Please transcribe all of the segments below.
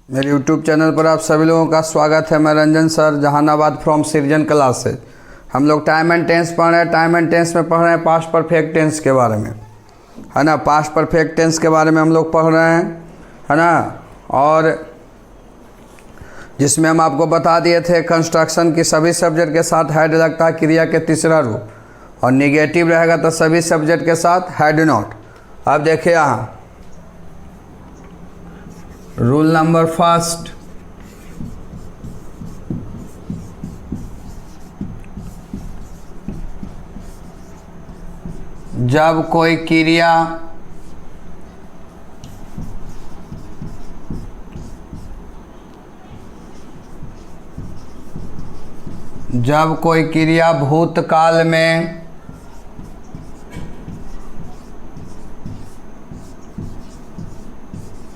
मेरे YouTube channel पर आप सभी लोगों का स्वागत है। मैं रंजन सर, जहानाबाद फ्रॉम सृजन क्लासेज। हम लोग टाइम एंड टेंस पढ़ रहे हैं। टाइम एंड टेंस में पढ़ रहे हैं पास्ट परफेक्ट टेंस के बारे में, है ना। पास्ट परफेक्ट टेंस के बारे में हम लोग पढ़ रहे हैं, है ना। और जिसमें हम आपको बता दिए थे कंस्ट्रक्शन की सभी सब्जेक्ट के साथ हैड लगता है क्रिया के तीसरा रूप, और निगेटिव रहेगा तो सभी सब्जेक्ट के साथ हैड नॉट। अब देखिए यहाँ रूल नंबर फर्स्ट, जब कोई क्रिया भूतकाल में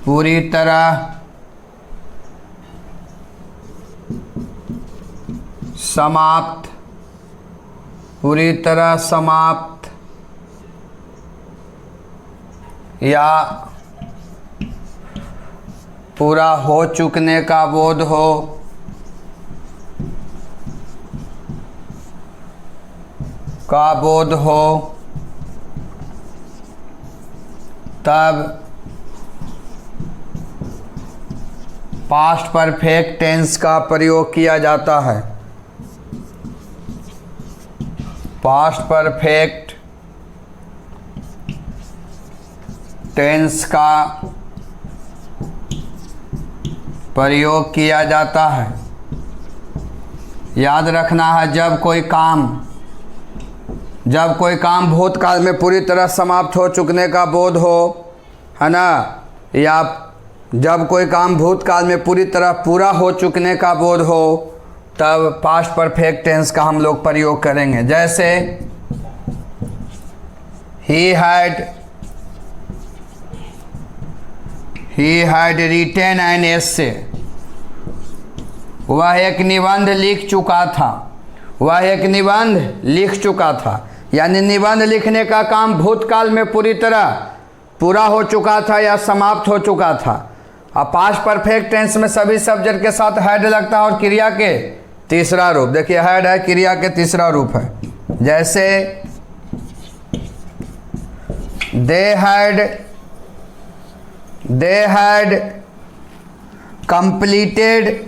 पूरी तरह समाप्त या पूरा हो चुकने का बोध हो, तब पास्ट परफेक्ट टेंस का प्रयोग किया जाता है। पास्ट परफेक्ट टेंस का प्रयोग किया जाता है। याद रखना है, जब कोई काम भूतकाल में पूरी तरह समाप्त हो चुकने का बोध हो, है ना, या जब कोई काम भूतकाल में पूरी तरह पूरा हो चुकने का बोध हो, तब पास्ट परफेक्ट टेंस का हम लोग प्रयोग करेंगे। जैसे he had written an essay, वह एक निबंध लिख चुका था। यानी निबंध लिखने का काम भूतकाल में पूरी तरह पूरा हो चुका था या समाप्त हो चुका था। अब पास्ट परफेक्ट टेंस में सभी सब्जेक्ट के साथ हैड लगता है और क्रिया के तीसरा रूप। देखिए हैड है, क्रिया के तीसरा रूप है। जैसे they had completed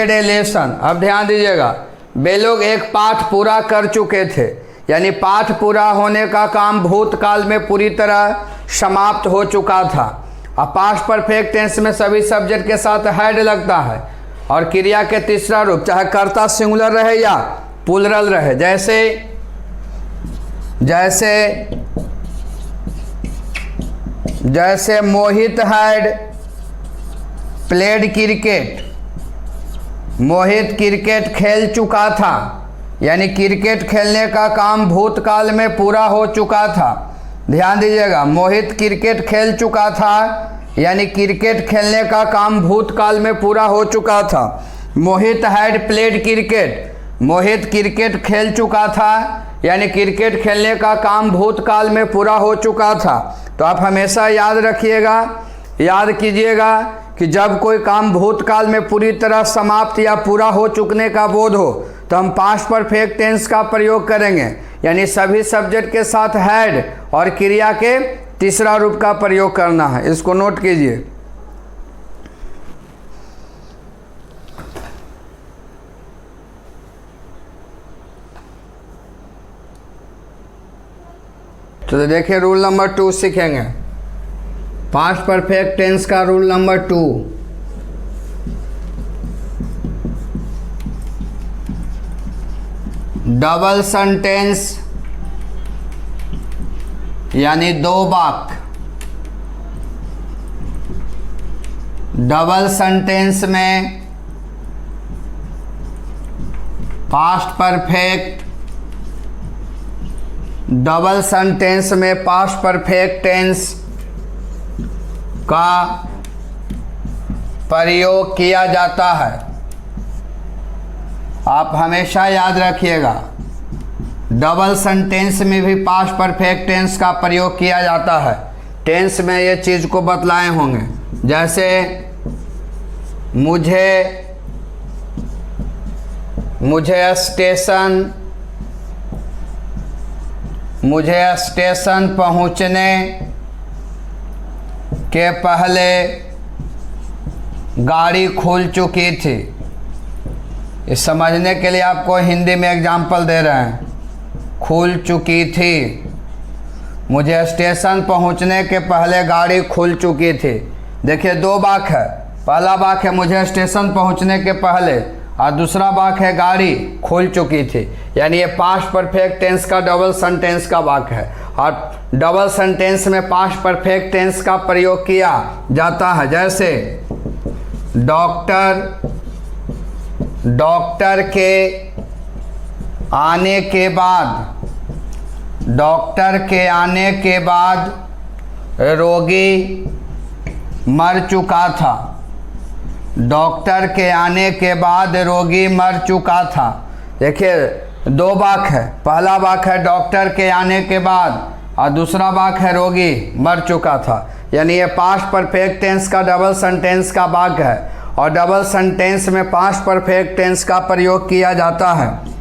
a lesson। अब ध्यान दीजिएगा, वे लोग एक पाठ पूरा कर चुके थे। यानी पाठ पूरा होने का काम भूतकाल में पूरी तरह समाप्त हो चुका था। अब पास्ट परफेक्ट टेंस में सभी सब्जेक्ट के साथ हैड लगता है और क्रिया के तीसरा रूप, चाहे कर्ता सिंगुलर रहे या प्लूरल रहे। जैसे Mohit had played cricket, Mohit cricket खेल चुका था। यानी क्रिकेट खेलने का काम भूतकाल में पूरा हो चुका था। ध्यान दीजिएगा, मोहित क्रिकेट खेल चुका था, यानी क्रिकेट खेलने का काम भूतकाल में पूरा हो चुका था। Mohit had played cricket, Mohit cricket खेल चुका था, यानी क्रिकेट खेलने का काम भूतकाल में पूरा हो चुका था। तो आप हमेशा याद कीजिएगा कि जब कोई काम भूतकाल में पूरी तरह समाप्त या पूरा हो चुकने का बोध हो, तो हम पास्ट परफेक्ट टेंस का प्रयोग करेंगे। यानी सभी सब्जेक्ट के साथ हैड और क्रिया के तीसरा रूप का प्रयोग करना है। इसको नोट कीजिए। तो देखिए रूल नंबर 2 सीखेंगे। पास्ट परफेक्ट टेंस का रूल नंबर 2, डबल सेंटेंस यानी दो वाक्य। डबल सेंटेंस में पास्ट परफेक्ट डबल सेंटेंस में पास्ट परफेक्ट टेंस का प्रयोग किया जाता है। आप हमेशा याद रखिएगा, डबल सेंटेंस में भी पास्ट परफेक्ट टेंस का प्रयोग किया जाता है। टेंस में ये चीज़ को बतलाए होंगे, जैसे मुझे स्टेशन पहुंचने के पहले गाड़ी खुल चुकी थी। इस समझने के लिए आपको हिंदी में एग्जाम्पल दे रहे हैं। खुल चुकी थी, मुझे स्टेशन पहुंचने के पहले गाड़ी खुल चुकी थी। देखिए दो वाक्य है। पहला वाक्य है मुझे स्टेशन पहुंचने के पहले, और दूसरा वाक्य है गाड़ी खुल चुकी थी। यानी ये पास्ट परफेक्ट टेंस का डबल सेंटेंस का वाक्य है, और डबल सेंटेंस में पास्ट परफेक्ट टेंस का प्रयोग किया जाता है। जैसे डॉक्टर के आने के बाद रोगी मर चुका था। डॉक्टर के आने के बाद रोगी मर चुका था। देखिए दो वाक्य है। पहला वाक्य है डॉक्टर के आने के बाद, और दूसरा वाक्य है रोगी मर चुका था। यानी ये पास्ट परफेक्ट टेंस का डबल सेंटेंस का वाक्य है, और डबल सेंटेंस में पास्ट परफेक्ट टेंस का प्रयोग किया जाता है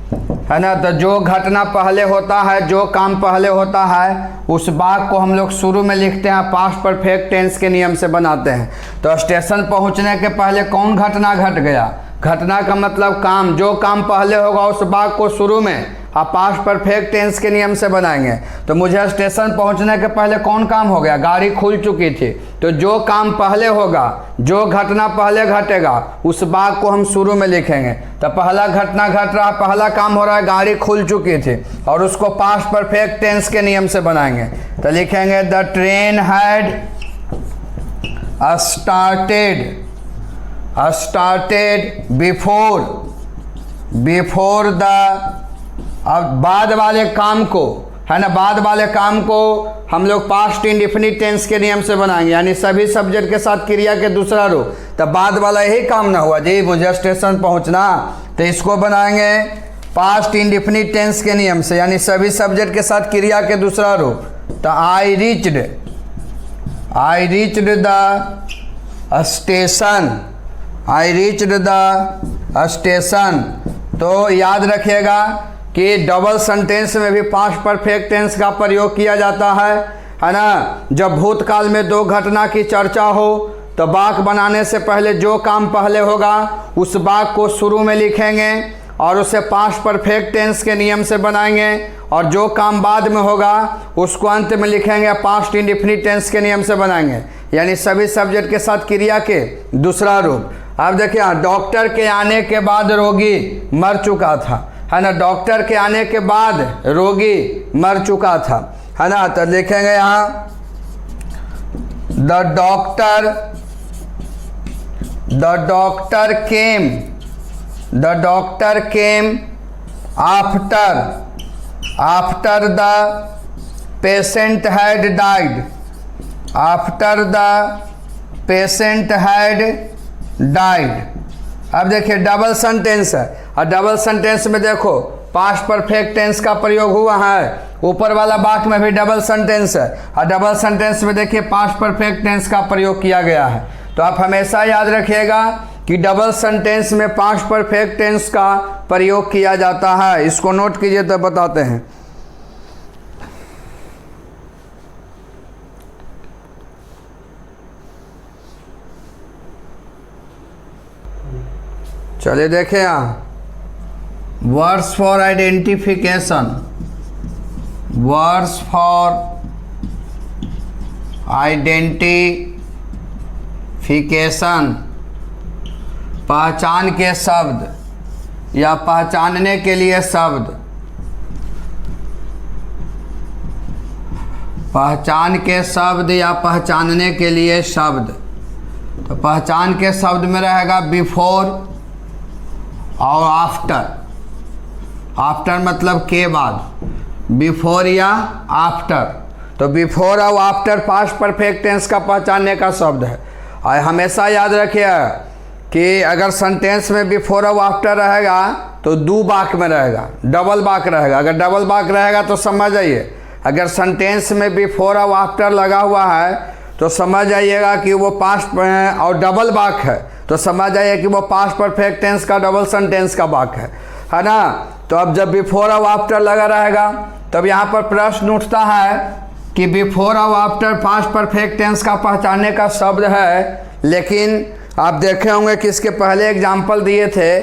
ना। तो जो घटना पहले होता है, जो काम पहले होता है, उस वाक्य को हम लोग शुरू में लिखते हैं, पास्ट परफेक्ट टेंस के नियम से बनाते हैं। तो स्टेशन पहुंचने के पहले कौन घटना घट गया? घटना का मतलब काम, जो काम पहले होगा उस वाक्य को शुरू में आप पास्ट परफेक्ट टेंस के नियम से बनाएंगे। तो मुझे स्टेशन पहुंचने के पहले कौन काम हो गया? गाड़ी खुल चुकी थी। तो जो काम पहले होगा, जो घटना पहले घटेगा, उस वाक्य को हम शुरू में लिखेंगे। तो पहला घटना घट रहा, पहला काम हो रहा है, गाड़ी खुल चुकी थी, और उसको पास्ट परफेक्ट टेंस के नियम से बनाएंगे। तो लिखेंगे the train had started before the. अब बाद वाले काम को, है ना, बाद वाले काम को हम लोग पास्ट इंडेफिनिट टेंस के नियम से बनाएंगे। यानी सभी सब्जेक्ट के साथ क्रिया के दूसरा रूप। तब बाद वाला यही काम ना हुआ जी मुझे स्टेशन पहुंचना, तो इसको बनाएंगे पास्ट इंडेफिनिट टेंस के नियम से, यानी सभी सब्जेक्ट के साथ क्रिया के दूसरा रूप। तो आई रीच्ड द स्टेशन। तो याद रखिएगा कि डबल सेंटेंस में भी पास्ट परफेक्ट टेंस का प्रयोग किया जाता है ना। जब भूतकाल में दो घटना की चर्चा हो, तो वाक्य बनाने से पहले जो काम पहले होगा उस वाक्य को शुरू में लिखेंगे, और उसे पास्ट परफेक्ट टेंस के नियम से बनाएंगे, और जो काम बाद में होगा उसको अंत में लिखेंगे, पास्ट इंडेफिनिट टेंस के नियम से बनाएंगे। यानी सभी सब्जेक्ट के साथ क्रिया के दूसरा रूप। अब देखिए डॉक्टर के आने के बाद रोगी मर चुका था, है ना। डॉक्टर के आने के बाद रोगी मर चुका था, है ना। तो लिखेंगे यहाँ the doctor came after the patient had died. अब देखिए डबल सेंटेंस है, और डबल सेंटेंस में देखो पास्ट परफेक्ट टेंस का प्रयोग हुआ है। ऊपर वाला वाक्य में भी डबल सेंटेंस है, और डबल सेंटेंस में देखिए पास्ट परफेक्ट टेंस का प्रयोग किया गया है। तो आप हमेशा याद रखिएगा कि डबल सेंटेंस में पास्ट परफेक्ट टेंस का प्रयोग किया जाता है। इसको नोट कीजिए तो बताते हैं। चलिए देखें यहाँ words for identification. Words for identification, पहचान के शब्द या पहचानने के लिए शब्द। पहचान के शब्द या पहचानने के लिए शब्द। तो पहचान के शब्द में रहेगा बिफोर और आफ्टर। आफ्टर मतलब के बाद, बिफोर या आफ्टर। तो बिफोर और आफ्टर पास्ट परफेक्ट टेंस का पहचानने का शब्द है। और हमेशा याद रखिए कि अगर सेंटेंस में बिफोर और आफ्टर रहेगा तो दो बाक में रहेगा, डबल बाक रहेगा। अगर डबल बाक रहेगा तो समझ जाइए, अगर सेंटेंस में बिफोर और आफ्टर लगा हुआ है तो समझ जाइएगा कि वो पास्ट और डबल बाक है तो समझ जाइए कि वो पास्ट परफेक्ट टेंस का डबल सेंटेंस का बाक है ना। तो अब जब बिफोर और आफ्टर लगा रहेगा तब यहाँ पर प्रश्न उठता है कि बिफोर और आफ्टर पास्ट परफेक्ट टेंस का पहचानने का शब्द है, लेकिन आप देखे होंगे कि इसके पहले एग्जाम्पल दिए थे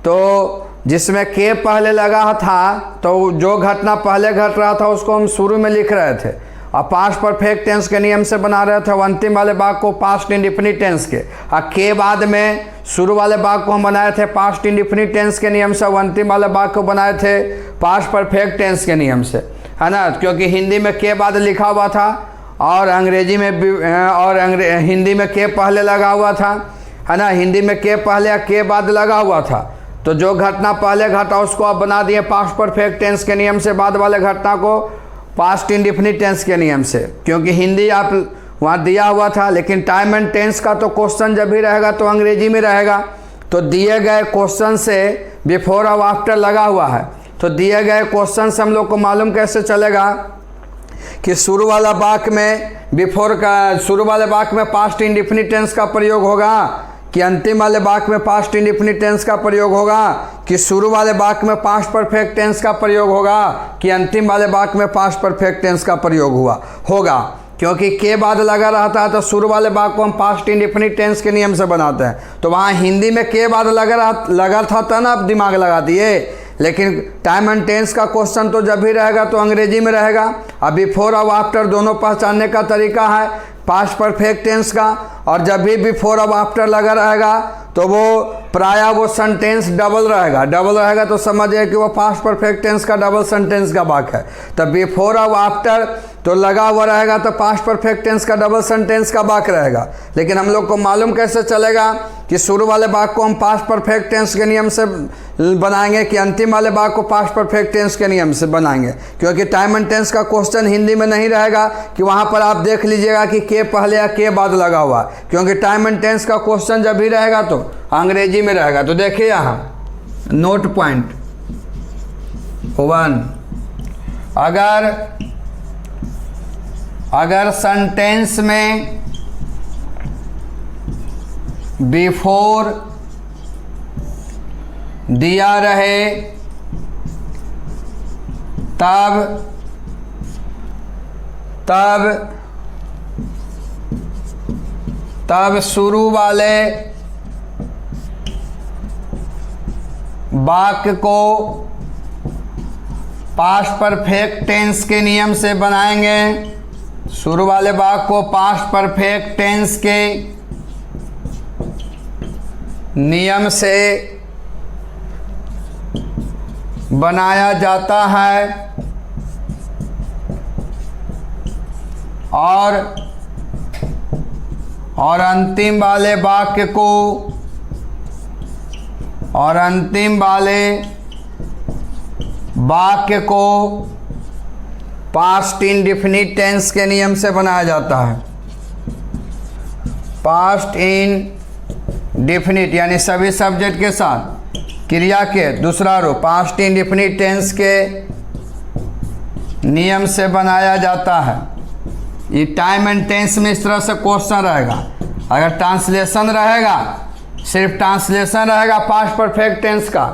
तो जिसमें के पहले लगा था तो जो घटना पहले घट रहा था उसको हम शुरू में लिख रहे थे और पास्ट परफेक्ट टेंस के नियम से बना रहे थे। अंतिम वाले भाग को पास्ट इंडेफिनिट टेंस के और के बाद में शुरू वाले भाग को हम बनाए थे पास्ट इंडेफिनिट टेंस के नियम से, अंतिम वाले भाग को बनाए थे पास्ट परफेक्ट टेंस के नियम से, है ना। क्योंकि हिंदी में के बाद लिखा हुआ था और अंग्रेजी में हिंदी में के पहले लगा हुआ था, है ना। हिंदी में के पहले या के बाद लगा हुआ था तो जो घटना पहले घटा उसको आप बना दिए पास्ट परफेक्ट टेंस के नियम से, बाद वाले घटना को पास्ट इंडेफिनिट टेंस के नियम से। क्योंकि हिंदी आप वहाँ दिया हुआ था, लेकिन टाइम एंड टेंस का तो क्वेश्चन जब भी रहेगा तो अंग्रेजी में रहेगा। तो दिए गए क्वेश्चन से बिफोर और आफ्टर लगा हुआ है तो दिए गए क्वेश्चन से हम लोग को मालूम कैसे चलेगा कि शुरू वाला वाक्य में बिफोर का, शुरू वाले वाक्य में पास्ट इंडेफिनिट टेंस का प्रयोग होगा कि अंतिम वाले वाक्य में पास्ट इंडेफिनिट टेंस का प्रयोग होगा, कि शुरू वाले वाक्य में पास्ट परफेक्ट टेंस का प्रयोग होगा, कि अंतिम वाले वाक्य में पास्ट परफेक्ट टेंस का प्रयोग होगा। क्योंकि के बाद लगा रहता है तो शुरू वाले वाक्य को हम पास्ट इंडेफिनिट टेंस के नियम से बनाते हैं। तो वहाँ हिंदी में के बाद लगा था ना, आप दिमाग लगा दिए, लेकिन टाइम एंड टेंस का क्वेश्चन तो जब भी रहेगा तो अंग्रेजी में रहेगा। अब बिफोर और आफ्टर दोनों पहचानने का तरीका है पास्ट परफेक्ट टेंस का, और जब भी बिफोर और आफ्टर लगा रहेगा तो वो प्रायः वो सेंटेंस डबल रहेगा तो समझिए कि वो पास्ट परफेक्ट टेंस का डबल सेंटेंस का वाक्य है। तब बिफोर और आफ्टर तो लगा हुआ रहेगा तो पास्ट परफेक्ट टेंस का डबल सेंटेंस का वाक्य रहेगा। लेकिन हम लोग को मालूम कैसे चलेगा कि शुरू वाले वाक्य को हम पास्ट परफेक्ट टेंस के नियम से बनाएंगे कि अंतिम वाले वाक्य को पास्ट परफेक्ट टेंस के नियम से बनाएंगे। क्योंकि टाइम एंड टेंस का क्वेश्चन हिंदी में नहीं रहेगा कि वहाँ पर आप देख लीजिएगा कि के पहले या के बाद लगा हुआ, क्योंकि टाइम एंड टेंस का क्वेश्चन जब भी रहेगा तो अंग्रेजी में रहेगा। तो देखिए यहाँ नोट पॉइंट 1, अगर सेंटेंस में बिफोर दिया रहे तब शुरू वाले वाक्य को पास्ट परफेक्ट टेंस के नियम से बनाएंगे। शुरू वाले वाक्य को पास्ट परफेक्ट टेंस के नियम से बनाया जाता है और अंतिम वाले वाक्य को पास्ट इंडेफिनिट टेंस के नियम से बनाया जाता है। पास्ट इंडेफिनिट यानी सभी सब्जेक्ट के साथ क्रिया के दूसरा रूप पास्ट इंडेफिनिट टेंस के नियम से बनाया जाता है। ये टाइम एंड टेंस में इस तरह से क्वेश्चन रहेगा। अगर ट्रांसलेशन रहेगा, सिर्फ ट्रांसलेशन रहेगा पास्ट परफेक्ट टेंस का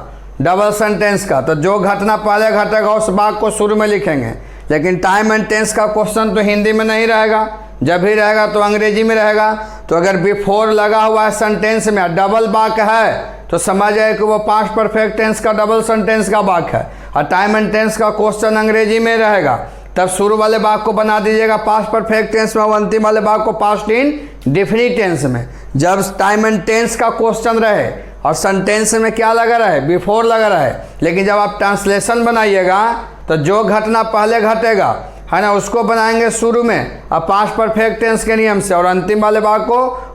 डबल सेंटेंस का, तो जो घटना पहले घटेगा उस वाक्य को शुरू में लिखेंगे। लेकिन टाइम एंड टेंस का क्वेश्चन तो हिंदी में नहीं रहेगा, जब भी रहेगा तो अंग्रेजी में रहेगा। तो अगर बिफोर लगा हुआ है सेंटेंस में डबल वाक्य है तो समझ जाए कि वो पास्ट परफेक्ट टेंस का डबल सेंटेंस का वाक्य है, और टाइम एंड टेंस का क्वेश्चन अंग्रेजी में रहेगा। तब शुरू वाले वाक्य को बना दीजिएगा पास्ट परफेक्ट टेंस में और अंतिम वाले वाक्य को पास्ट इंडेफिनिट टेंस में। जब टाइम एंड टेंस का क्वेश्चन रहे और सेंटेंस में क्या लगा रहे, बिफोर लगा रहे। लेकिन जब आप ट्रांसलेशन बनाइएगा तो जो घटना पहले घटेगा, है ना, उसको बनाएंगे शुरू में और पास्ट परफेक्ट टेंस के नियम से, और अंतिम वाले वाक्य को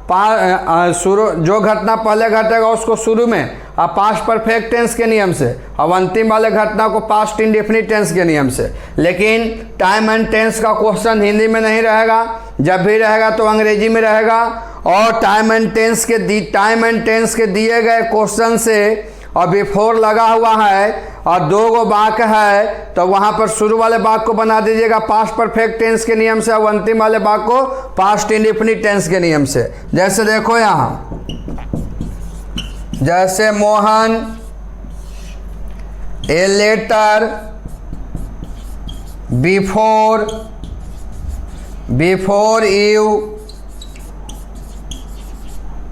जो घटना पहले घटेगा उसको शुरू में और पास्ट परफेक्ट टेंस के नियम से, और अंतिम वाले घटना को पास्ट इंडेफिनिट टेंस के नियम से। लेकिन टाइम एंड टेंस का क्वेश्चन हिंदी में नहीं रहेगा, जब भी रहेगा तो अंग्रेजी में रहेगा। और टाइम एंड टेंस के दिए गए क्वेश्चन से और बिफोर लगा हुआ है और दो गो वाक है, तो वहाँ पर शुरू वाले वाक को बना दीजिएगा पास्ट परफेक्ट टेंस के नियम से और अंतिम वाले वाक को पास्ट इंडेफिनिट टेंस के नियम से। जैसे देखो यहाँ, जैसे Mohan a letter before you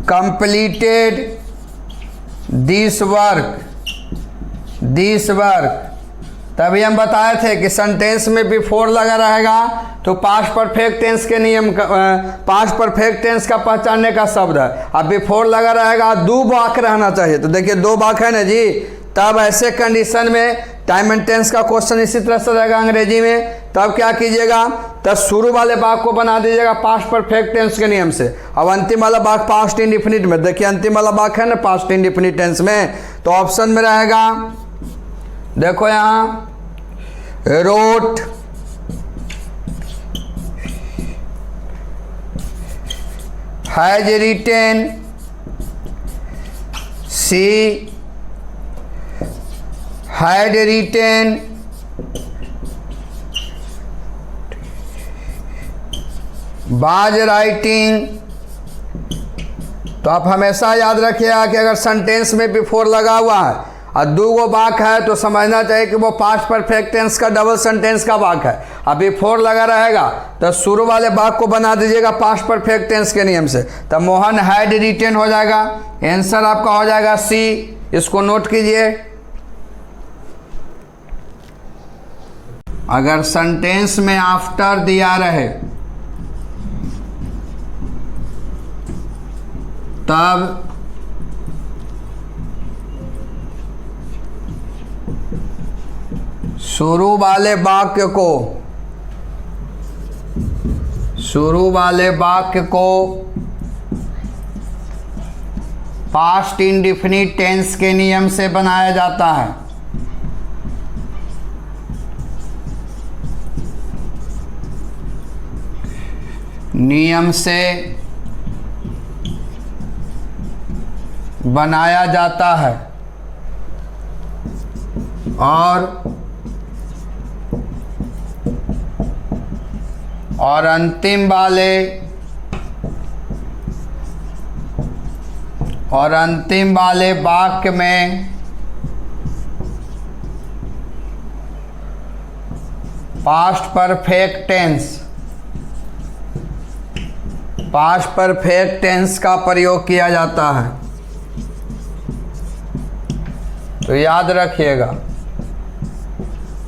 completed this work. तभी हम बताए थे कि सेंटेंस में बिफोर लगा रहेगा तो पास्ट परफेक्ट टेंस के नियम का, पास्ट परफेक्ट टेंस का पहचानने का शब्द है। अब बिफोर लगा रहेगा, दो वाक रहना चाहिए। तो देखिए दो वाक है ना जी, तब ऐसे कंडीशन में टाइम एंड टेंस का क्वेश्चन इसी तरह से रहेगा अंग्रेजी में। तब क्या कीजिएगा, तब शुरू वाले वाक को बना दीजिएगा पास्ट परफेक्ट टेंस के नियम से। अब अंतिम वाला वाक पास्ट इंडेफिनिट में, देखिए अंतिम वाला वाक है ना पास्ट इंडेफिनिट टेंस में, तो ऑप्शन में रहेगा, देखो यहाँ wrote has written, she had written, was writing. तो आप हमेशा याद रखिएगा कि अगर सेंटेंस में बिफोर लगा हुआ है और दो गो वाक है तो समझना चाहिए कि वो पास्ट परफेक्ट टेंस का डबल सेंटेंस का वाक है। अब बिफोर लगा रहेगा तो शुरू वाले वाक को बना दीजिएगा पास्ट परफेक्ट टेंस के नियम से। तब मोहन हैड रिटेन हो जाएगा, आंसर आपका हो जाएगा सी। इसको नोट कीजिए। अगर सेंटेंस में आफ्टर दिया रहे तब शुरू वाले वाक्य को पास्ट इंडेफिनिट टेंस के नियम से बनाया जाता है। नियम से बनाया जाता है और अंतिम वाले वाक्य में पास्ट परफेक्ट टेंस का प्रयोग किया जाता है। तो याद रखिएगा,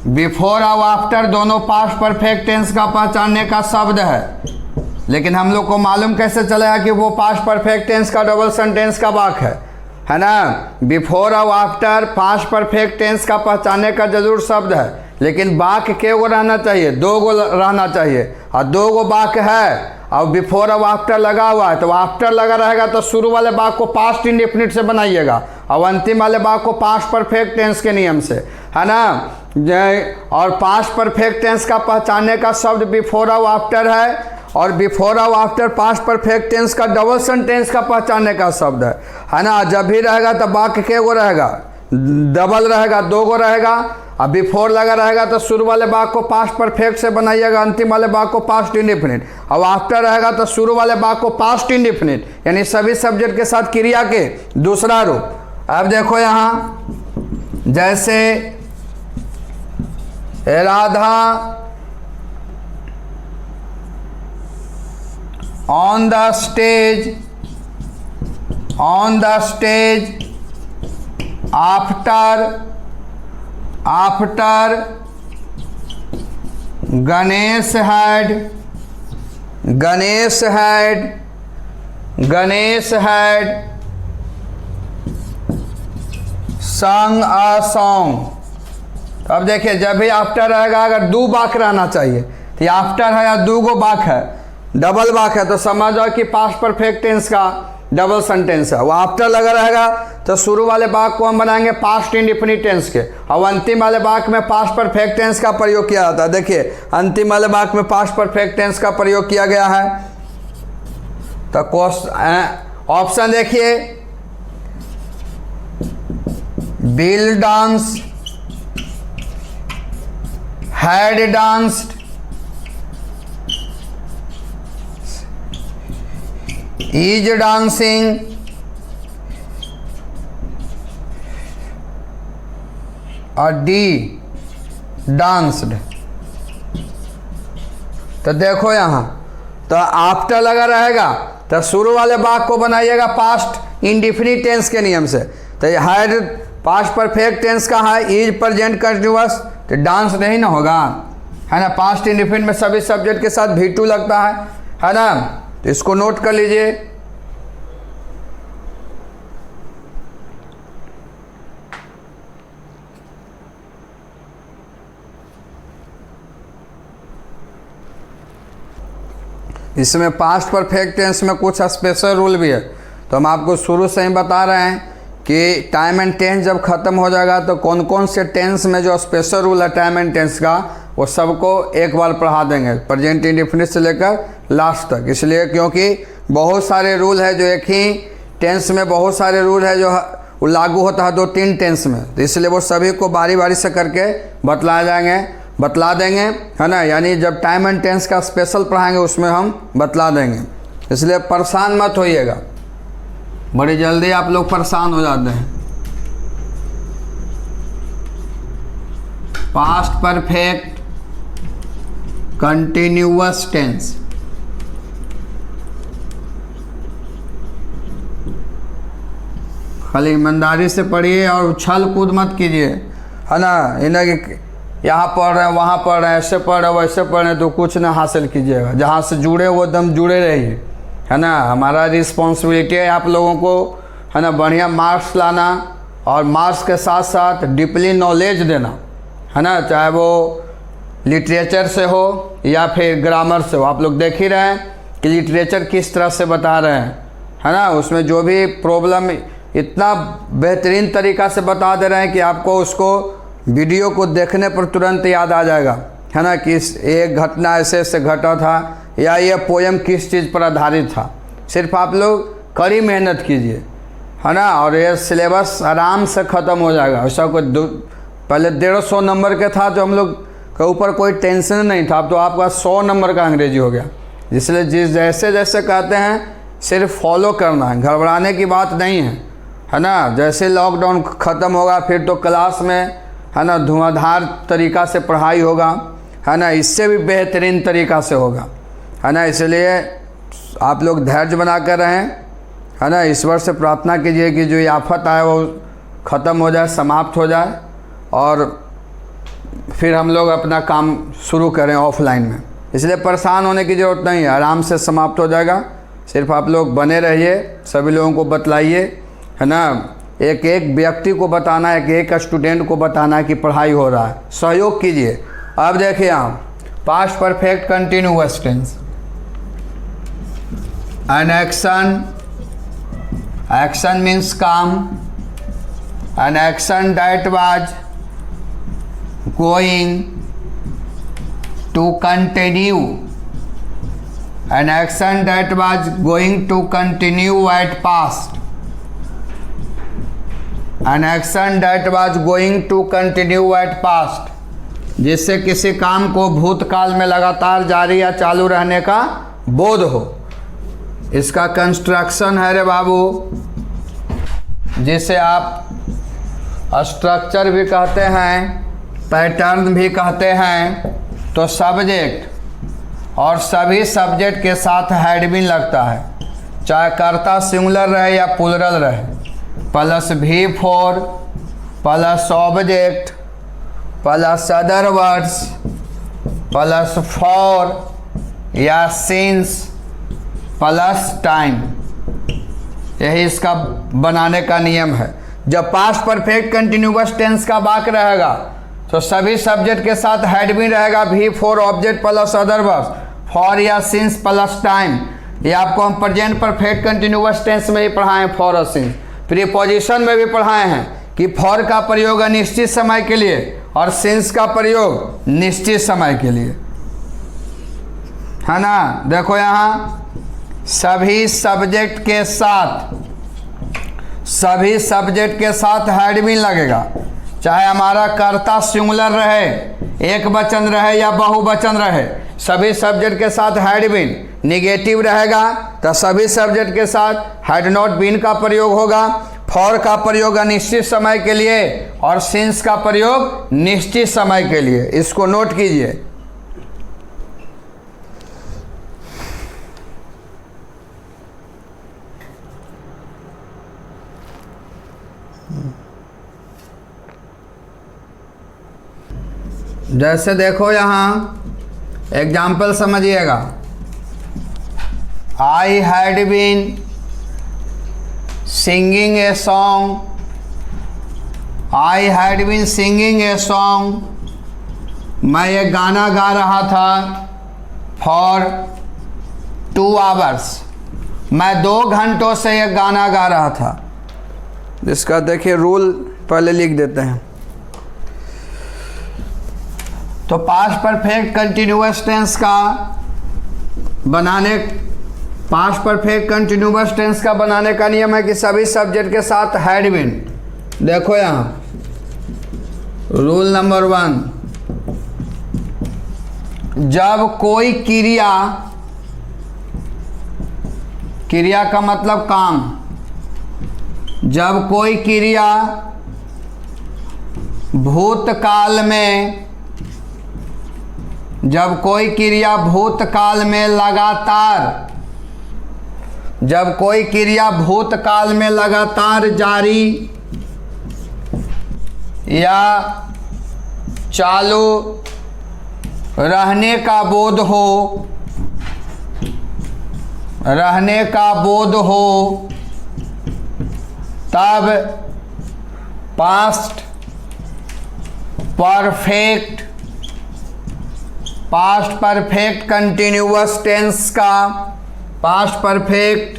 बिफोर और आफ्टर दोनों पास्ट परफेक्ट टेंस का पहचानने का शब्द है, लेकिन हम लोग को मालूम कैसे चलेगा कि वो पास्ट परफेक्ट टेंस का डबल सेंटेंस का वाक है ना। बिफोर और आफ्टर पास्ट परफेक्ट टेंस का पहचानने का जरूर शब्द है, लेकिन वाक के गो रहना चाहिए, दो गो रहना चाहिए। और दो गो वाक है और बिफोर और आफ्टर लगा हुआ है, तो आफ्टर लगा रहेगा तो शुरू वाले वाक को पास्ट इंडेफिनिट से बनाइएगा और अंतिम वाले वाक को पास्ट परफेक्ट टेंस के नियम से, है ना। और पास्ट परफेक्ट टेंस का पहचानने का शब्द बिफोर और आफ्टर है, और बिफोर और आफ्टर पास्ट परफेक्ट टेंस का डबल सेंटेंस का पहचानने का शब्द है ना। जब भी रहेगा तब वाक्य के गो रहेगा, डबल रहेगा, दो गो रहेगा। अब बिफोर लगा रहेगा तो शुरू वाले वाक को पास्ट परफेक्ट से बनाइएगा, अंतिम वाले वाक को पास्ट इंडेफिनिट। अब आफ्टर रहेगा तो शुरू वाले वाक को पास्ट इंडेफिनिट, यानी सभी सब्जेक्ट के साथ क्रिया के दूसरा रूप। अब देखो यहाँ, जैसे Radha on the stage after Ganesh had sung a song। अब देखिए, जब भी आफ्टर रहेगा, अगर दो वाक रहना चाहिए तो आफ्टर है या दो गो वाक है, डबल वाक है, तो समझ जाओ कि पास्ट परफेक्ट टेंस का डबल सेंटेंस है। वो आफ्टर लगा रहेगा तो शुरू वाले वाक को हम बनाएंगे पास्ट इंडेफिनिट टेंस के, और अंतिम वाले वाक में पास्ट परफेक्ट टेंस का प्रयोग किया जाता है। देखिए अंतिम वाले वाक में पास्ट परफेक्ट टेंस का प्रयोग किया गया है। तो ऑप्शन देखिए, Bill danced, had danced, is dancing, और डी डांस्ड। तो देखो यहाँ तो आफ्टर लगा रहेगा तो शुरू वाले वाक्य को बनाइएगा पास्ट इंडिफिनिट टेंस के नियम से। तो हैड पास्ट परफेक्ट टेंस का है, इज प्रेजेंट कंटिन्यूअस, तो डांस नहीं ना होगा, है ना। पास्ट इंडिफिनिट में सभी सब्जेक्ट के साथ V2 लगता है ना। तो इसको नोट कर लीजिए। इसमें पास्ट परफेक्ट टेंस में कुछ स्पेशल रूल भी है, तो हम आपको शुरू से ही बता रहे हैं कि टाइम एंड टेंस जब ख़त्म हो जाएगा तो कौन कौन से टेंस में जो स्पेशल रूल है टाइम एंड टेंस का वो सबको एक बार पढ़ा देंगे, प्रेजेंट इंडेफिनिट से लेकर लास्ट तक। इसलिए क्योंकि बहुत सारे रूल है जो एक ही टेंस में, बहुत सारे रूल है जो वो लागू होता है 2-3 टेंस में, तो इसलिए वो सभी को बारी बारी से करके बतला देंगे, है ना। यानी जब टाइम एंड टेंस का स्पेशल पढ़ाएंगे उसमें हम बतला देंगे, इसलिए परेशान मत होइएगा, बड़ी जल्दी आप लोग परेशान हो जाते हैं। पास्ट परफेक्ट कंटिन्यूअस टेंस, खाली ईमानदारी से पढ़िए और उछल कूद मत कीजिए, है ना। इन्हें यहाँ पढ़ रहे हैं, वहाँ पढ़ रहे हैं, ऐसे पढ़ रहे हैं, वैसे पढ़ रहे हैं, तो कुछ ना हासिल कीजिएगा। जहाँ से जुड़े वो एकदम जुड़े रहिए, है ना। हमारा रिस्पॉन्सिबिलिटी है आप लोगों को, है ना, बढ़िया मार्क्स लाना और मार्क्स के साथ साथ डीपली नॉलेज देना, है ना। चाहे वो लिटरेचर से हो या फिर ग्रामर से हो। आप लोग देख ही रहे हैं कि लिटरेचर किस तरह से बता रहे हैं, है ना। उसमें जो भी प्रॉब्लम इतना बेहतरीन तरीक़ा से बता दे रहे हैं कि आपको उसको वीडियो को देखने पर तुरंत याद आ जाएगा, है ना, कि एक घटना ऐसे ऐसे घटा था या ये पोएम किस चीज़ पर आधारित था। सिर्फ आप लोग कड़ी मेहनत कीजिए, है ना, और ये सिलेबस आराम से ख़त्म हो जाएगा। ऐसा कोई पहले 150 नंबर के था तो हम लोग के ऊपर कोई टेंशन नहीं था, अब तो आपका 100 नंबर का अंग्रेजी हो गया। इसलिए जैसे जैसे कहते हैं सिर्फ फॉलो करना है, घबराने की बात नहीं है ना। जैसे लॉकडाउन ख़त्म होगा फिर तो क्लास में, है ना, धुआंधार तरीक़ा से पढ़ाई होगा, है ना, इससे भी बेहतरीन तरीक़ा से होगा, है ना। इसलिए आप लोग धैर्य बना कर रहें, है ना। ईश्वर से प्रार्थना कीजिए कि जो ये आफत आए वो ख़त्म हो जाए, समाप्त हो जाए, और फिर हम लोग अपना काम शुरू करें ऑफलाइन में। इसलिए परेशान होने की ज़रूरत नहीं है, आराम से समाप्त हो जाएगा। सिर्फ आप लोग बने रहिए, सभी लोगों को बतलाइए, है ना। एक एक व्यक्ति को बताना है, एक स्टूडेंट को बताना है कि पढ़ाई हो रहा है, सहयोग कीजिए। अब देखिए आप past perfect continuous tense, an action means काम, an action that was going to continue, an action that was going to continue at past, an action that was going to continue at past, जिससे किसी काम को भूतकाल में लगातार जारी या चालू रहने का बोध हो। इसका कंस्ट्रक्शन है रे बाबू, जिसे आप स्ट्रक्चर भी कहते हैं, पैटर्न भी कहते हैं। तो सब्जेक्ट और सभी सब्जेक्ट के साथ हैड बीन लगता है, चाहे कर्ता सिंगुलर रहे या प्लूरल रहे, plus V4 plus object plus other words plus for या सिंस प्लस टाइम, यही इसका बनाने का नियम है। जब पास्ट परफेक्ट कंटिन्यूअस टेंस का वाक्य रहेगा तो सभी सब्जेक्ट के साथ हैड भी रहेगा, V4 object plus other words, for या सिंस प्लस टाइम। ये आपको हम प्रेजेंट परफेक्ट कंटिन्यूअस टेंस में ही पढ़ाएं, फॉर और सिंस। प्रीपोजिशन में भी पढ़ाए हैं कि फॉर का प्रयोग अनिश्चित समय के लिए और सिंस का प्रयोग निश्चित समय के लिए, है ना। देखो यहाँ सभी सब्जेक्ट के साथ, सभी सब्जेक्ट के साथ हैड बीन लगेगा, चाहे हमारा कर्ता सिंगुलर रहे, एक वचन रहे या बहुवचन रहे, सभी सब्जेक्ट के साथ हैड बीन। निगेटिव रहेगा तो सभी सब्जेक्ट के साथ हैड नॉट बीन का प्रयोग होगा। फॉर का प्रयोग अनिश्चित समय के लिए और सिंस का प्रयोग निश्चित समय के लिए। इसको नोट कीजिए। जैसे देखो यहाँ एग्जाम्पल समझिएगा। I had been singing a song, I had been singing a song, मैं एक गाना गा रहा था फॉर 2 hours, मैं 2 घंटों से एक गाना गा रहा था। इसका देखिए रूल पहले लिख देते हैं। तो पास्ट परफेक्ट कंटिन्यूअस टेंस का बनाने, पास्ट परफेक्ट कंटिन्यूअस टेंस का बनाने का नियम है कि सभी सब्जेक्ट के साथ हैड बीन। देखो यहाँ रूल नंबर 1, जब कोई क्रिया, क्रिया का मतलब काम, जब कोई क्रिया भूतकाल में, जब कोई क्रिया भूतकाल में लगातार, जब कोई क्रिया भूतकाल में लगातार जारी या चालू रहने का बोध हो, रहने का बोध हो, तब past perfect, past perfect continuous tense का, पास्ट परफेक्ट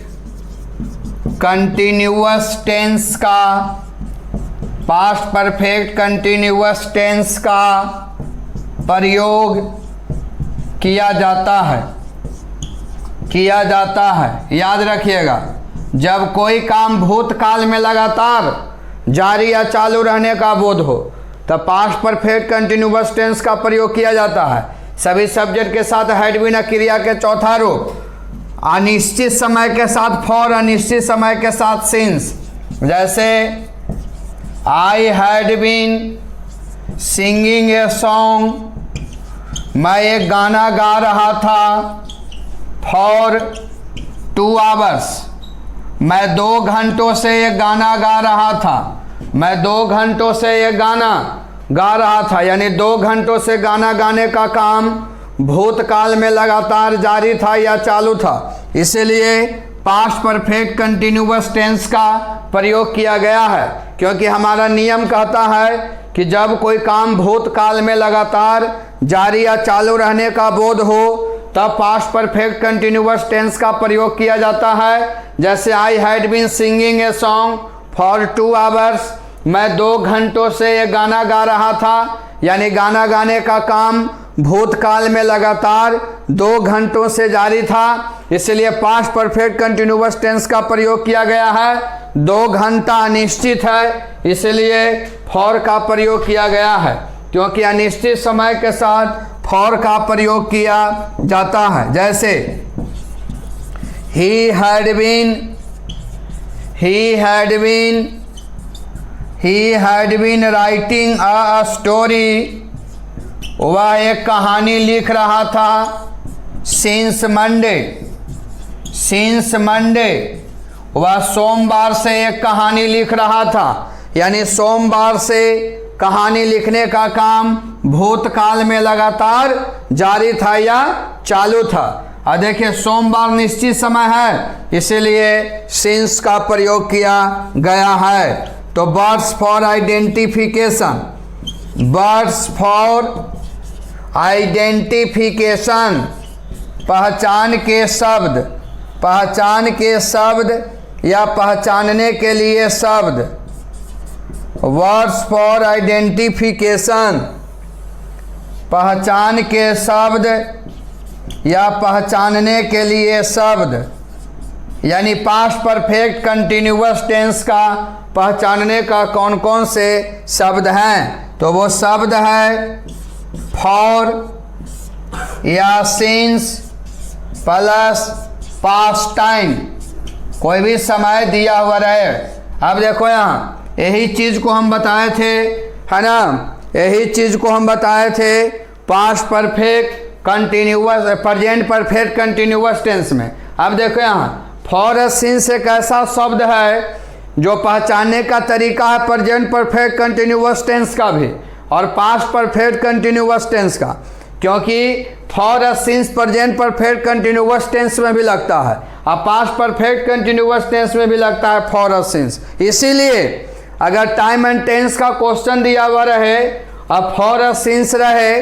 कंटिन्यूअस टेंस का, पास्ट परफेक्ट कंटिन्यूअस टेंस का प्रयोग किया जाता है, किया जाता है। याद रखिएगा, जब कोई काम भूतकाल में लगातार जारी या चालू रहने का बोध हो तब पास्ट परफेक्ट कंटिन्यूअस टेंस का प्रयोग किया जाता है। सभी सब्जेक्ट के साथ हैड बीन क्रिया के चौथा रूप, अनिश्चित समय के साथ फॉर, अनिश्चित समय के साथ सिंस। जैसे I had been singing a song, मैं एक गाना गा रहा था फॉर 2 hours, मैं 2 घंटों से एक गाना गा रहा था, मैं 2 घंटों से एक गाना गा रहा था, यानी 2 घंटों से गाना गाने का काम भूतकाल में लगातार जारी था या चालू था, इसलिए पास्ट परफेक्ट कंटिन्यूअस टेंस का प्रयोग किया गया है। क्योंकि हमारा नियम कहता है कि जब कोई काम भूतकाल में लगातार जारी या चालू रहने का बोध हो तब पास्ट परफेक्ट कंटिन्यूअस टेंस का प्रयोग किया जाता है। जैसे I had been singing a song for 2 hours, मैं 2 घंटों से ये गाना गा रहा था, यानी गाना गाने का काम भूतकाल में लगातार 2 घंटों से जारी था, इसलिए पास्ट परफेक्ट कंटिन्यूअस टेंस का प्रयोग किया गया है। 2 घंटा अनिश्चित है, इसलिए फॉर का प्रयोग किया गया है, क्योंकि अनिश्चित समय के साथ फॉर का प्रयोग किया जाता है। जैसे he had been writing a story, वह एक कहानी लिख रहा था since Monday, वह सोमवार से एक कहानी लिख रहा था, यानी सोमवार से कहानी लिखने का काम भूतकाल में लगातार जारी था या चालू था। और देखिए सोमवार निश्चित समय है, इसीलिए सिंस का प्रयोग किया गया है। तो words for identification, words for identification, पहचान के शब्द, पहचान के शब्द या पहचानने के लिए शब्द, वर्ड्स फॉर आइडेंटिफिकेशन, पहचान के शब्द या पहचानने के लिए शब्द, यानी पास्ट परफेक्ट कंटिन्यूअस टेंस का पहचानने का कौन कौन से शब्द हैं? तो वो शब्द है फॉर या सिंस प्लस पास्ट टाइम, कोई भी समय दिया हुआ रहे। अब देखो यहाँ यही चीज़ को हम बताए थे, है ना, यही चीज़ को हम बताए थे past perfect continuous present perfect continuous tense में। अब देखो यहाँ फॉर या सिंस एक ऐसा शब्द है जो पहचानने का तरीका है प्रेजेंट परफेक्ट कंटिन्यूअस टेंस का भी और पास्ट परफेक्ट कंटिन्यूअस टेंस का, क्योंकि फॉर या since present perfect continuous tense में भी लगता है और पास्ट परफेक्ट कंटिन्यूअस टेंस में भी लगता है फॉर या सिंस। इसीलिए अगर टाइम एंड टेंस का क्वेश्चन दिया हुआ रहे और फॉर या सिंस रहे,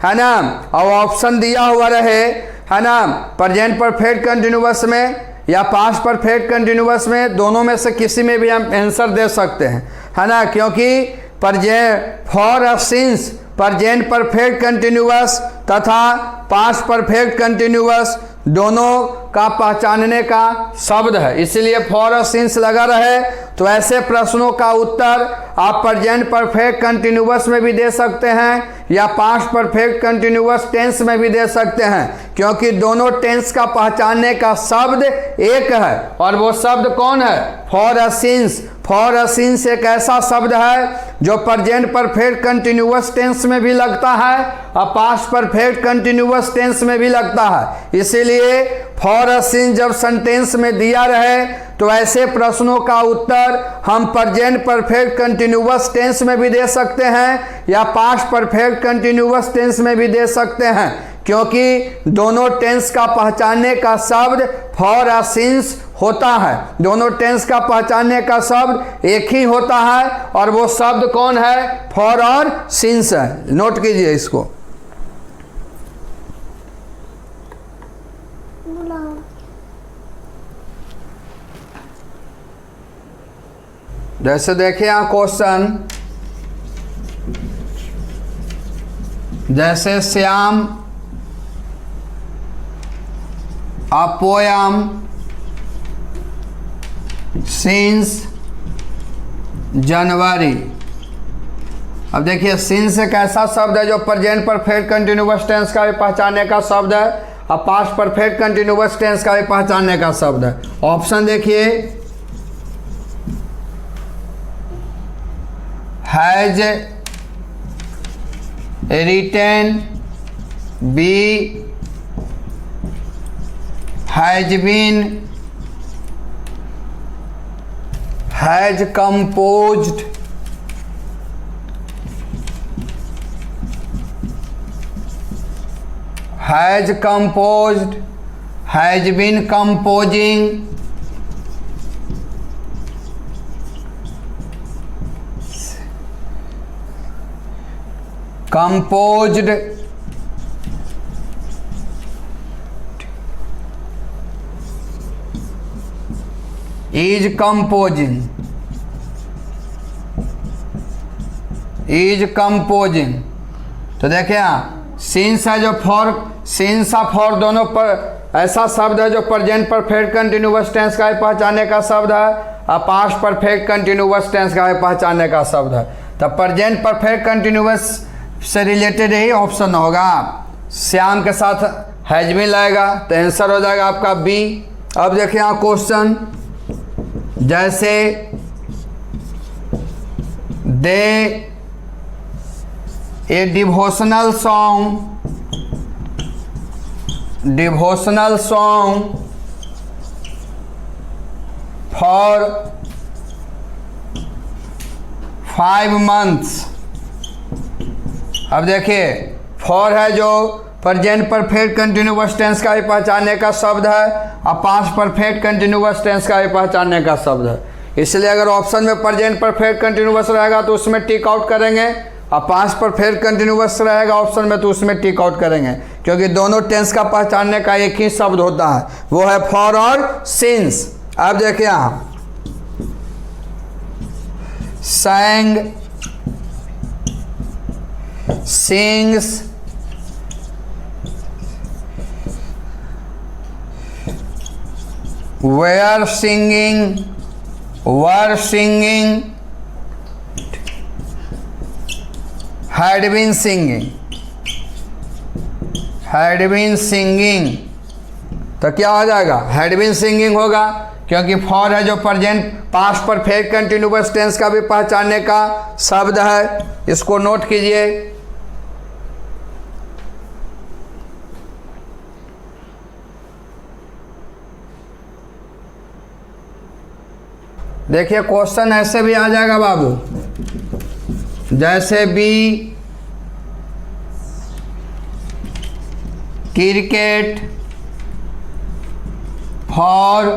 है ना, और ऑप्शन दिया हुआ रहे, है ना, प्रेजेंट परफेक्ट कंटिन्यूअस में या पास्ट परफेक्ट कंटिन्यूअस में, दोनों में से किसी में भी हम आंसर दे सकते हैं, है ना, क्योंकि फॉर या सिंस प्रेजेंट परफेक्ट कंटिन्यूअस तथा पास्ट परफेक्ट कंटिन्यूअस दोनों का पहचानने का शब्द है। इसलिए फॉर और सिंस लगा रहे तो ऐसे प्रश्नों का उत्तर आप प्रेजेंट परफेक्ट कंटिन्यूअस में भी दे सकते हैं या पास्ट परफेक्ट कंटिन्यूअस टेंस में भी दे सकते हैं, क्योंकि दोनों टेंस का पहचानने का शब्द एक है। और वो शब्द कौन है? फॉर और सिंस। फॉर और सिंस एक ऐसा शब्द है जो प्रेजेंट परफेक्ट कंटिन्यूअस टेंस में भी लगता है और पास्ट परफेक्ट कंटिन्यूअस टेंस में भी लगता है। इसीलिए फॉर और सिंस जब सेंटेंस में दिया रहे तो ऐसे प्रश्नों का उत्तर हम प्रेजेंट परफेक्ट कंटिन्यूअस टेंस में भी दे सकते हैं या पास्ट परफेक्ट कंटिन्यूअस टेंस में भी दे सकते हैं, क्योंकि दोनों टेंस का पहचानने का शब्द फॉर और सिंस होता है। दोनों टेंस का पहचानने का शब्द एक ही होता है और वो शब्द कौन है? फॉर और सिंस है। नोट कीजिए इसको। जैसे देखिए यहाँ क्वेश्चन, जैसे श्याम a poem since जनवरी। अब देखिए सिंस एक ऐसा शब्द है जो प्रेजेंट परफेक्ट कंटिन्यूअस टेंस का भी पहचानने का शब्द है और पास्ट परफेक्ट कंटिन्यूअस टेंस का भी पहचानने का शब्द है। ऑप्शन देखिए, has written, B has been, has composed, has composed, has been composing, composed, is composing, is composing। तो देखिए यहाँ सिंस है जो फॉर, सिंस और फॉर दोनों पर ऐसा शब्द है जो प्रेजेंट परफेक्ट कंटिन्यूअस टेंस का पहचानने का शब्द है और पास्ट परफेक्ट कंटिन्यूअस टेंस का पहचानने का शब्द है। तो प्रेजेंट परफेक्ट कंटिन्यूअस से रिलेटेड ही ऑप्शन होगा। श्याम के साथ हैज बीन लगेगा तो आंसर हो जाएगा आपका बी। अब देखिए यहाँ क्वेश्चन, जैसे दे ए डिवोशनल सॉन्ग फॉर 5 months। अब देखिए फॉर है जो प्रेजेंट परफेक्ट कंटिन्यूअस टेंस का भी पहचानने का शब्द है और पास्ट परफेक्ट कंटिन्यूअस टेंस का भी पहचानने का शब्द है। इसलिए अगर ऑप्शन में प्रेजेंट परफेक्ट कंटिन्यूअस रहेगा तो उसमें टिक आउट करेंगे और पास्ट परफेक्ट कंटिन्यूअस रहेगा ऑप्शन में तो उसमें टिक आउट करेंगे, क्योंकि दोनों टेंस का पहचानने का एक ही शब्द होता है, वो है फॉर और सिंस। अब देखिए यहाँ sang, sings, were singing, were singing, had been singing, had been singing, तो क्या हो जाएगा? had been singing होगा, क्योंकि फॉर है जो present past perfect continuous tense का भी पहचानने का शब्द है, इसको नोट कीजिए। देखिए क्वेश्चन ऐसे भी आ जाएगा बाबू, जैसे be cricket for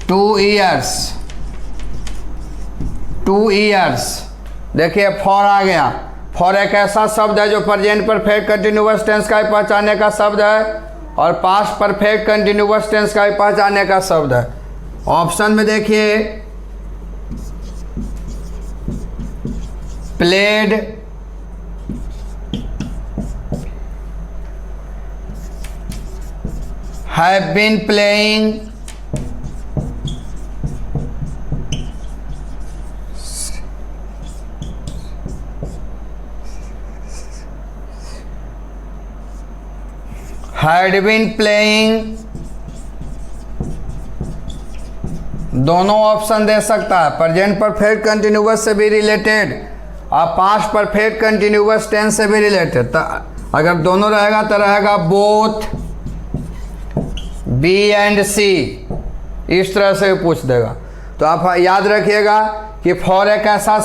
2 years, 2 years। देखिए फॉर आ गया। फॉर एक ऐसा शब्द है जो प्रेजेंट परफेक्ट कंटिन्यूअस टेंस का ही पहचानने का शब्द है और पास्ट परफेक्ट कंटिन्यूअस टेंस का ही पहचानने का शब्द है। ऑप्शन में देखिए played, have been playing, had been playing, दोनों ऑप्शन दे सकता है। प्रेजेंट परफेक्ट कंटिन्यूअस से भी रिलेटेड और पास्ट परफेक्ट कंटिन्यूअस टेंस से भी रिलेटेड। तो अगर दोनों रहेगा तो रहेगा बोथ बी एंड सी, इस तरह से पूछ देगा। तो आप याद रखिएगा कि फॉर एक ऐसा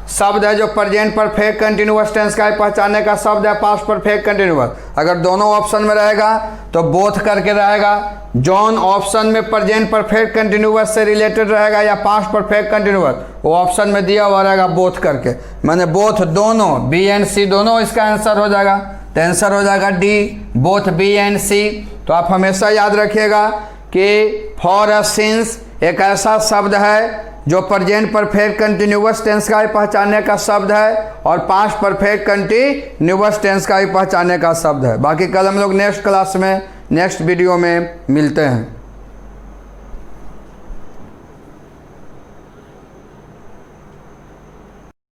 शब्द है जो प्रेजेंट परफेक्ट कंटिन्यूअस टेंस का पहचानने का शब्द है, पास्ट परफेक्ट कंटिन्यूअस। अगर दोनों ऑप्शन में रहेगा तो बोथ करके रहेगा। जॉन ऑप्शन में प्रेजेंट परफेक्ट कंटिन्यूअस से रिलेटेड रहेगा या पास्ट परफेक्ट कंटिन्यूअस, वो ऑप्शन में दिया हुआ रहेगा बोथ करके, माने बोथ दोनों, बी एंड सी दोनों इसका आंसर हो जाएगा। तो आंसर हो जाएगा डी, बोथ बी एंड सी। तो आप हमेशा याद रखिएगा कि फॉर अ सिंस एक ऐसा शब्द है जो प्रेजेंट परफेक्ट कंटिन्यूअस टेंस का ही पहचानने का शब्द है और पास्ट परफेक्ट कंटिन्यूअस टेंस का ही पहचानने का शब्द है। बाकी कल हम लोग नेक्स्ट क्लास में नेक्स्ट वीडियो में मिलते हैं।